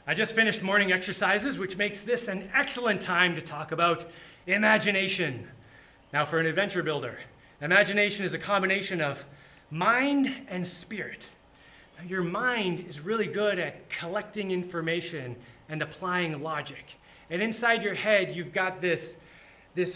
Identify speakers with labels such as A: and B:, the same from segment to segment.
A: I just finished morning exercises, which makes this an excellent time to talk about imagination. Now, for an adventure builder, imagination is a combination of mind and spirit. Now, your mind is really good at collecting information and applying logic. And inside your head, you've got this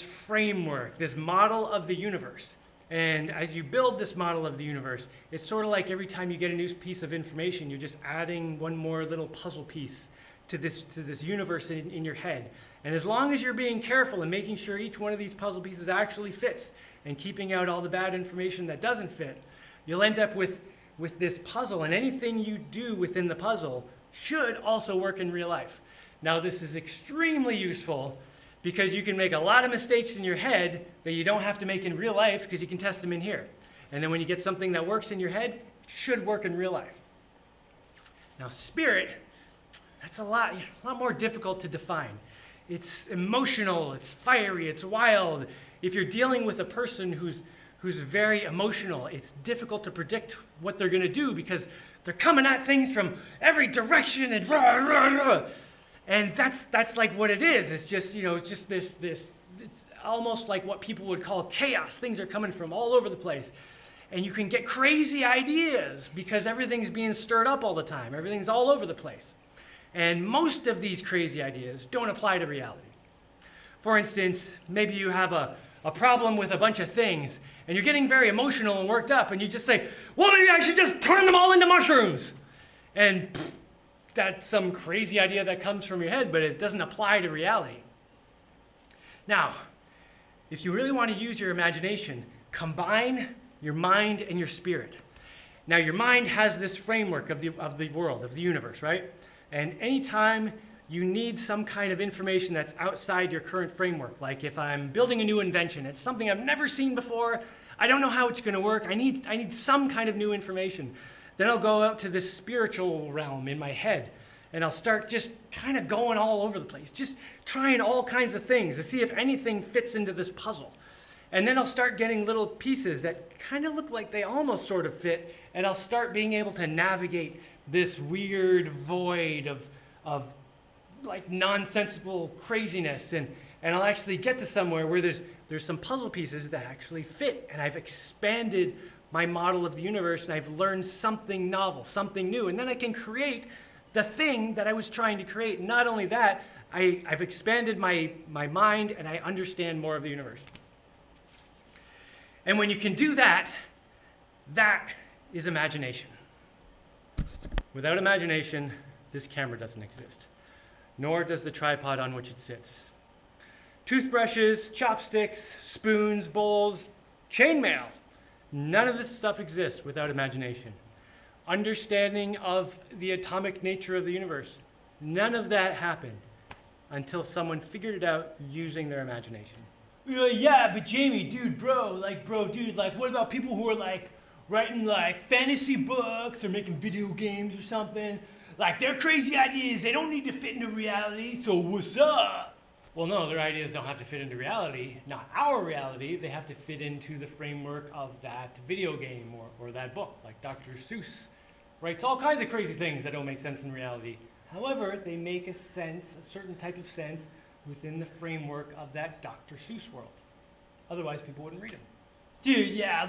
A: framework, this model of the universe. And as you build this model of the universe, it's sort of like every time you get a new piece of information, you're just adding one more little puzzle piece to this universe in your head. And as long as you're being careful and making sure each one of these puzzle pieces actually fits and keeping out all the bad information that doesn't fit, you'll end up with this puzzle. And anything you do within the puzzle should also work in real life. Now, this is extremely useful because you can make a lot of mistakes in your head that you don't have to make in real life because you can test them in here. And then when you get something that works in your head, it should work in real life. Now, spirit, that's a lot more difficult to define. It's emotional, it's fiery, it's wild. If you're dealing with a person who's very emotional, it's difficult to predict what they're going to do because they're coming at things from every direction and rah, rah, rah. And that's like what it is. It's just, it's just this, it's almost like what people would call chaos. Things are coming from all over the place. And you can get crazy ideas because everything's being stirred up all the time. Everything's all over the place. And most of these crazy ideas don't apply to reality. For instance, maybe you have a problem with a bunch of things and you're getting very emotional and worked up and you just say, well, maybe I should just turn them all into mushrooms. And that's some crazy idea that comes from your head, but it doesn't apply to reality. Now, if you really want to use your imagination, combine your mind and your spirit. Now, your mind has this framework of the world, of the universe, right? And anytime you need some kind of information that's outside your current framework, like if I'm building a new invention, it's something I've never seen before, I don't know how it's going to work, I need some kind of new information. Then I'll go out to this spiritual realm in my head, and I'll start just kind of going all over the place, just trying all kinds of things to see if anything fits into this puzzle. And then I'll start getting little pieces that kind of look like they almost sort of fit, and I'll start being able to navigate this weird void of like nonsensical craziness, and I'll actually get to somewhere where there's some puzzle pieces that actually fit, and I've expanded my model of the universe, and I've learned something novel, something new, and then I can create the thing that I was trying to create. Not only that, I've expanded my mind, and I understand more of the universe. And when you can do that, that is imagination. Without imagination, this camera doesn't exist, nor does the tripod on which it sits. Toothbrushes, chopsticks, spoons, bowls, chainmail. None of this stuff exists without imagination. Understanding of the atomic nature of the universe. None of that happened until someone figured it out using their imagination. Yeah, but Jamie, dude, what about people who are like writing like fantasy books or making video games or something? Like their crazy ideas, they don't need to fit into reality, so what's up? Well, no, their ideas don't have to fit into reality, not our reality. They have to fit into the framework of that video game or that book. Like Dr. Seuss writes all kinds of crazy things that don't make sense in reality. However, they make a certain type of sense within the framework of that Dr. Seuss world. Otherwise, people wouldn't read them. Dude, yeah,